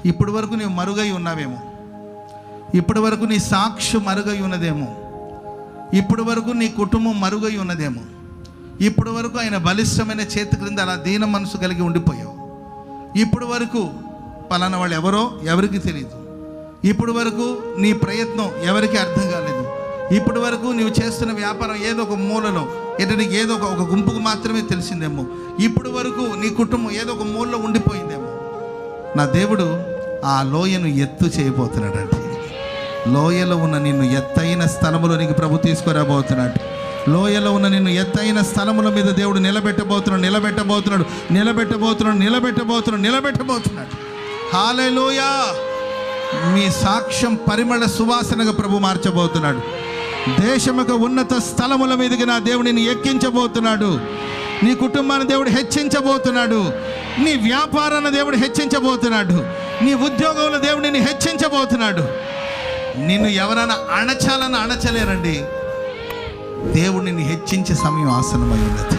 ఇప్పటి వరకు నీవు మరుగై ఉన్నావేమో, ఇప్పటి వరకు నీ సాక్షి మరుగై ఉన్నదేమో, ఇప్పటి వరకు నీ కుటుంబం మరుగై ఉన్నదేమో, ఇప్పటి వరకు ఆయన బలిష్టమైన చేతి క్రింద అలా దీన మనసు కలిగి ఉండిపోయావు. ఇప్పటి వరకు పలానా వాళ్ళు ఎవరో ఎవరికి తెలియదు, ఇప్పటి వరకు నీ ప్రయత్నం ఎవరికి అర్థం కాలేదు, ఇప్పటి వరకు నీవు చేస్తున్న వ్యాపారం ఏదో ఒక మూలలో నీకు ఏదో ఒక గుంపుకు మాత్రమే తెలిసిందేమో, ఇప్పటి వరకు నీ కుటుంబం ఏదో ఒక మూలలో ఉండిపోయిందేమో. నా దేవుడు ఆ లోయను ఎత్తు చేయబోతున్నాడండి. లోయలో ఉన్న నిన్ను ఎత్తైన స్థలములోనికి ప్రభు తీసుకురాబోతున్నాడు. లోయలో ఉన్న నిన్ను ఎత్తైన స్థలముల మీద దేవుడు నిలబెట్టబోతున్నాడు. హల్లెలూయా. మీ సాక్ష్యం పరిమళ సువాసనగా ప్రభు మార్చబోతున్నాడు. దేశముకు ఉన్నత స్థలముల మీదకి నా దేవుడు నిన్ను ఎక్కించబోతున్నాడు. నీ కుటుంబాన్ని దేవుడు హెచ్చించబోతున్నాడు. నీ వ్యాపారాన్ని దేవుడు హెచ్చించబోతున్నాడు. నీ ఉద్యోగంలో దేవుడు నిన్ను హెచ్చించబోతున్నాడు. నిన్ను ఎవరైనా అణచాలని అణచలేరండి. దేవుడు నిన్ను హెచ్చించే సమయం ఆసన్నమై ఉన్నది.